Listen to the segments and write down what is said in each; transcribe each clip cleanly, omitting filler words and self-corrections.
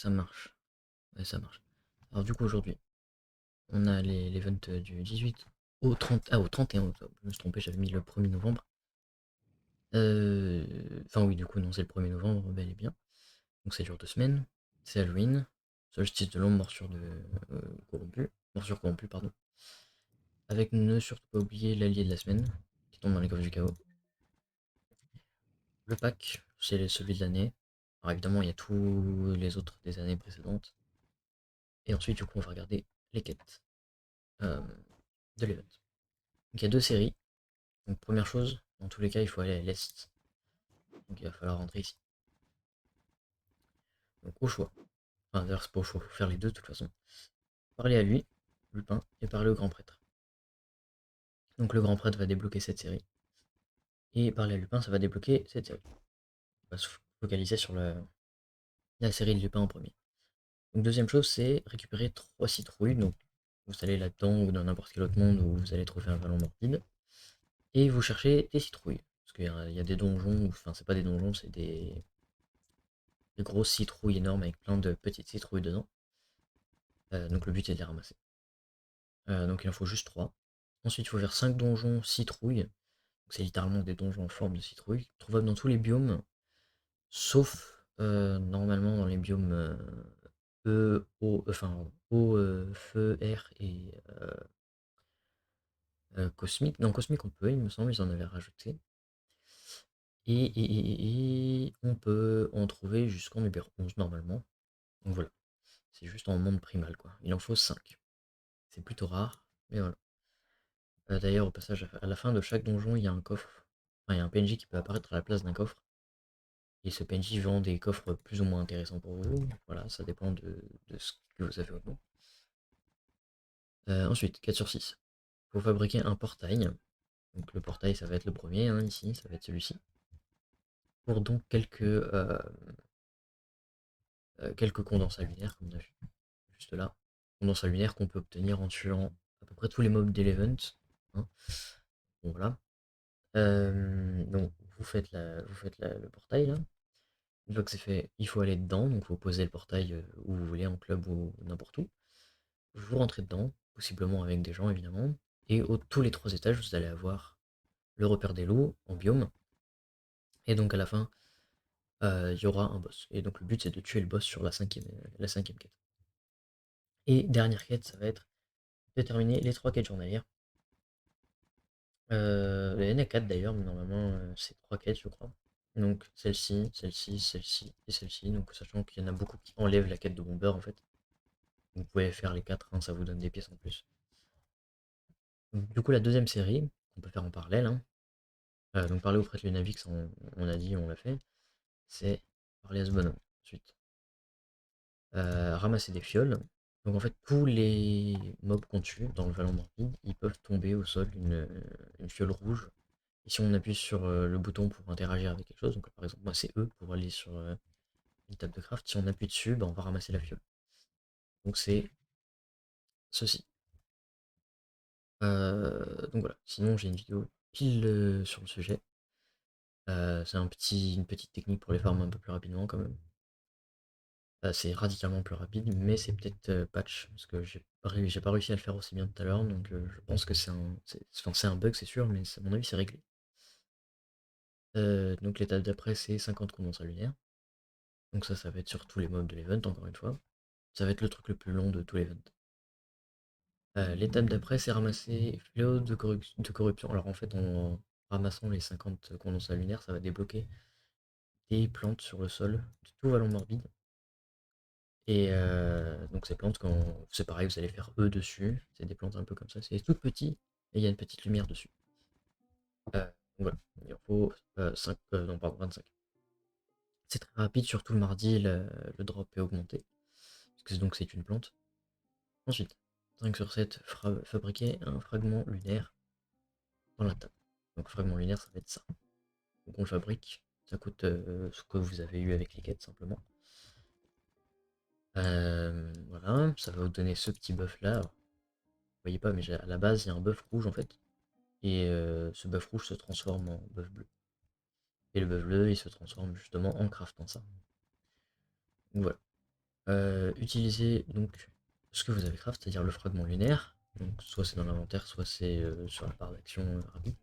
ça marche. Ouais, ça marche. Alors du coup aujourd'hui, on a l'event du 18 au 30, au 31 octobre. Je me suis trompé, j'avais mis le 1er novembre. Enfin oui, du coup non, c'est le 1er novembre, bel et bien. Donc ça dure 2 semaines. C'est Halloween. Solstice de l'ombre, morsure corrompue, pardon. Avec ne surtout pas oublier l'allié de la semaine, qui tombe dans les coffres du chaos. Le pack, c'est celui de l'année. Alors évidemment, il y a tous les autres des années précédentes. Et ensuite, du coup, on va regarder les quêtes euh, de l'event. Donc il y a deux séries. Donc première chose, dans tous les cas, il faut aller à l'est. Donc il va falloir rentrer ici. Donc au choix. Enfin d'ailleurs c'est pas au choix, il faut faire les deux de toute façon. Parler à lui, Lupin, et parler au grand prêtre. Donc le grand prêtre va débloquer cette série. Et parler à Lupin, ça va débloquer cette série. On va se focaliser sur la série de Lupin en premier. Donc deuxième chose, c'est récupérer 3 citrouilles. Donc vous allez là-dedans ou dans n'importe quel autre monde où vous allez trouver un ballon morbide. Et vous cherchez des citrouilles. Parce qu'il y a des donjons, enfin c'est pas des donjons, c'est des grosses citrouilles énormes avec plein de petites citrouilles dedans. Donc le but est de les ramasser. Donc il en faut juste 3. Ensuite il faut faire 5 donjons citrouilles. C'est littéralement des donjons en forme de citrouille, trouvables dans tous les biomes, sauf normalement dans les biomes eau, feu, air et cosmique. Dans cosmique on peut, il me semble, ils en avaient rajouté. Et on peut en trouver jusqu'en numéro 11 normalement. Donc voilà, c'est juste en monde primal quoi. Il en faut 5. C'est plutôt rare, mais voilà. D'ailleurs, au passage, à la fin de chaque donjon, il y a un coffre. Enfin, il y a un PNJ qui peut apparaître à la place d'un coffre. Et ce PNJ vend des coffres plus ou moins intéressants pour vous. Voilà, ça dépend de ce que vous avez au nom. Ensuite, 4 sur 6. Il faut fabriquer un portail. Donc le portail, ça va être le premier, hein, ici, ça va être celui-ci. Pour donc quelques condensats lunaires, comme on a vu juste là. Condensats lunaires qu'on peut obtenir en tuant à peu près tous les mobs d'Elevent. Hein. Bon, voilà. Donc vous faites le portail là. Une fois que c'est fait, il faut aller dedans, donc vous posez le portail où vous voulez, en club ou n'importe où. Vous rentrez dedans, possiblement avec des gens évidemment, et tous les 3 étages, vous allez avoir le repère des loups en biome, et donc à la fin, il y aura un boss. Et donc le but c'est de tuer le boss sur la cinquième quête. Et dernière quête, ça va être de terminer les 3 quêtes journalières. Il y en a 4 d'ailleurs, mais normalement c'est 3 quêtes je crois. Donc celle-ci, celle-ci, celle-ci et celle-ci, donc sachant qu'il y en a beaucoup qui enlèvent la quête de bomber en fait. Vous pouvez faire les 4, hein, ça vous donne des pièces en plus. Donc, du coup, la deuxième série, qu'on peut faire en parallèle, hein, donc parler au prêtre Lunavix, on a dit, on l'a fait, c'est parler à ce bonhomme. Ensuite, ramasser des fioles. Donc en fait, tous les mobs qu'on tue dans le Vallon Morbide, ils peuvent tomber au sol une fiole rouge. Et si on appuie sur le bouton pour interagir avec quelque chose, donc par exemple, moi c'est E pour aller sur une table de craft, si on appuie dessus, on va ramasser la fiole. Donc c'est ceci. Donc voilà, sinon j'ai une vidéo pile sur le sujet. C'est une petite technique pour les farmer un peu plus rapidement quand même. C'est radicalement plus rapide, mais c'est peut-être patch, parce que j'ai pas réussi à le faire aussi bien tout à l'heure, donc je pense que c'est un bug c'est sûr, mais à mon avis c'est réglé. Donc l'étape d'après c'est 50 condensats lunaires. Donc ça va être sur tous les mobs de l'event encore une fois. Ça va être le truc le plus long de tout l'event. L'étape d'après c'est ramasser fléau de corruption. Alors en fait en ramassant les 50 condensats lunaires, ça va débloquer des plantes sur le sol de tout Vallon Morbide. Et donc ces plantes, c'est pareil, vous allez faire E dessus. C'est des plantes un peu comme ça. C'est tout petit et il y a une petite lumière dessus. Voilà, il en faut 5, non pardon, 25. C'est très rapide, surtout le mardi, le drop est augmenté. Parce que donc c'est une plante. Ensuite, 5 sur 7, fabriquer un fragment lunaire dans la table. Donc fragment lunaire, ça va être ça. Donc on le fabrique. Ça coûte ce que vous avez eu avec les quêtes simplement. Voilà, ça va vous donner ce petit buff là. Alors, vous voyez pas, mais à la base il y a un buff rouge en fait. Et ce buff rouge se transforme en buff bleu. Et le buff bleu il se transforme justement en craftant ça. Donc voilà. Utilisez donc ce que vous avez craft, c'est-à-dire le fragment lunaire. Donc soit c'est dans l'inventaire, soit c'est sur la barre d'action rapide.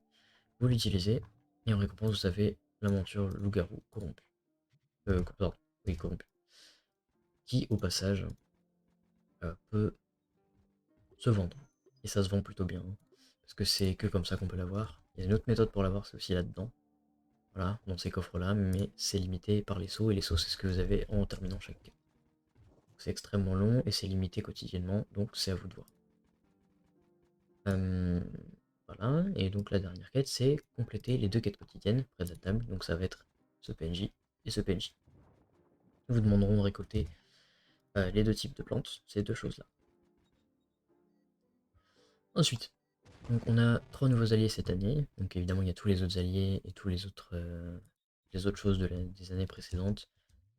Vous l'utilisez, et en récompense vous avez la monture loup-garou corrompu. Pardon, oui, corrompu. Qui au passage peut se vendre. Et ça se vend plutôt bien, hein, parce que c'est que comme ça qu'on peut l'avoir. Il y a une autre méthode pour l'avoir, c'est aussi là-dedans. Voilà, dans ces coffres-là, mais c'est limité par les sauts, et les sauts c'est ce que vous avez en terminant chaque quête. C'est extrêmement long et c'est limité quotidiennement, donc c'est à vous de voir. Euh, voilà, et donc la dernière quête, c'est compléter les deux quêtes quotidiennes près de la table, donc ça va être ce PNJ et ce PNJ. Ils vous demanderont de récolter les deux types de plantes, ces deux choses-là. Ensuite, donc on a 3 nouveaux alliés cette année, donc évidemment il y a tous les autres alliés et tous les autres choses des années précédentes,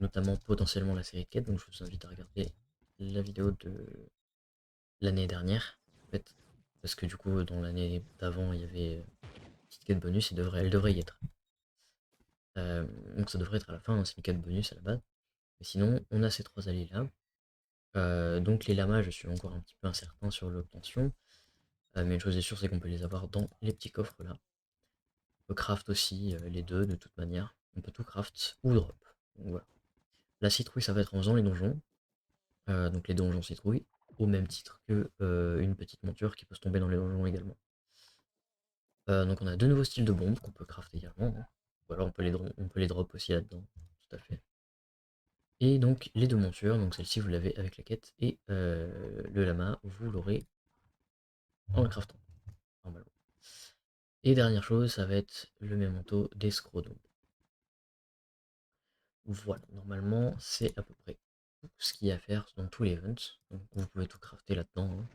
notamment potentiellement la série de quêtes, donc je vous invite à regarder la vidéo de l'année dernière, en fait, parce que du coup dans l'année d'avant il y avait une petite quête bonus, elle devrait y être. Donc ça devrait être à la fin, hein, c'est une quête bonus à la base. Mais sinon, on a ces 3 alliés là. Donc les lamas, je suis encore un petit peu incertain sur l'obtention. Mais une chose est sûre, c'est qu'on peut les avoir dans les petits coffres là. On peut craft aussi les deux de toute manière. On peut tout craft ou drop. Donc voilà. La citrouille, ça va être en faisant les donjons. Donc les donjons citrouille, au même titre que une petite monture qui peut se tomber dans les donjons également. Donc on a 2 nouveaux styles de bombes qu'on peut craft également, hein. Ou alors on peut les drop aussi là-dedans. Tout à fait. Et donc les 2 montures, donc celle-ci vous l'avez avec la quête, et le lama, vous l'aurez en le craftant, normalement. Et dernière chose, ça va être le mémento d'escroc. Voilà, normalement c'est à peu près tout ce qu'il y a à faire dans tous les events. Donc vous pouvez tout crafter là-dedans,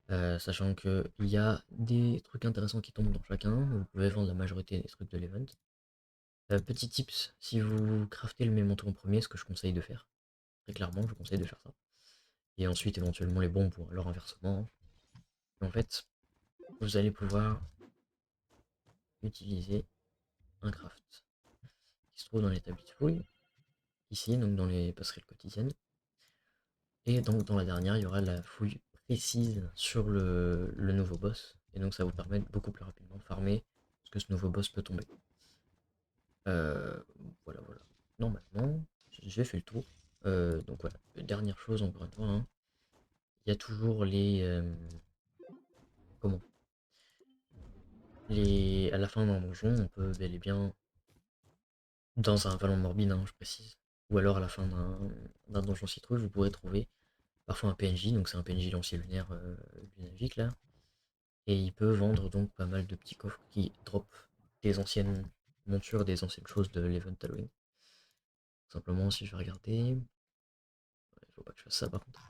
hein. Sachant qu'il y a des trucs intéressants qui tombent dans chacun, vous pouvez vendre la majorité des trucs de l'event. Petit tips, si vous craftez le mémento en premier, ce que je conseille de faire, très clairement je vous conseille de faire ça. Et ensuite éventuellement les bombes pour leur inversement, hein. En fait, vous allez pouvoir utiliser un craft qui se trouve dans l'établi de fouille, ici, donc dans les passerelles quotidiennes. Et donc dans la dernière, il y aura la fouille précise sur le nouveau boss. Et donc ça vous permet de beaucoup plus rapidement farmer ce que ce nouveau boss peut tomber. Euh, voilà, voilà. Normalement, j'ai fait le tour. Donc voilà, dernière chose encore une fois, hein. Il y a toujours comment à la fin d'un donjon, on peut bel et bien, dans un vallon morbide, hein, je précise, ou alors à la fin d'un donjon citrouille, vous pourrez trouver parfois un PNJ, donc c'est un PNJ lancier lunaire lunavique là, et il peut vendre donc pas mal de petits coffres qui drop des anciennes montures, des anciennes choses de l'event Halloween. Simplement, si je vais regarder, il faut pas que je fasse ça par contre,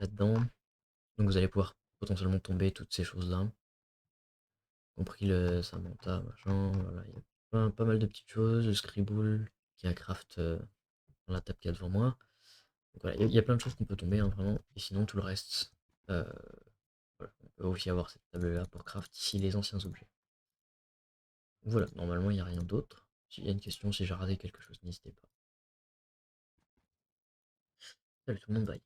là-dedans, donc vous allez pouvoir potentiellement tomber toutes ces choses-là, compris le Samantha, machin, voilà, il y a pas mal de petites choses, le Scribble qui a craft dans la table qu'il y a devant moi. Donc voilà, il y a plein de choses qu'on peut tomber, hein, vraiment, et sinon tout le reste, euh, voilà, on peut aussi avoir cette table-là pour craft ici les anciens objets. Voilà, normalement il n'y a rien d'autre. S'il y a une question, si j'ai raté quelque chose, n'hésitez pas. Salut tout le monde, bye.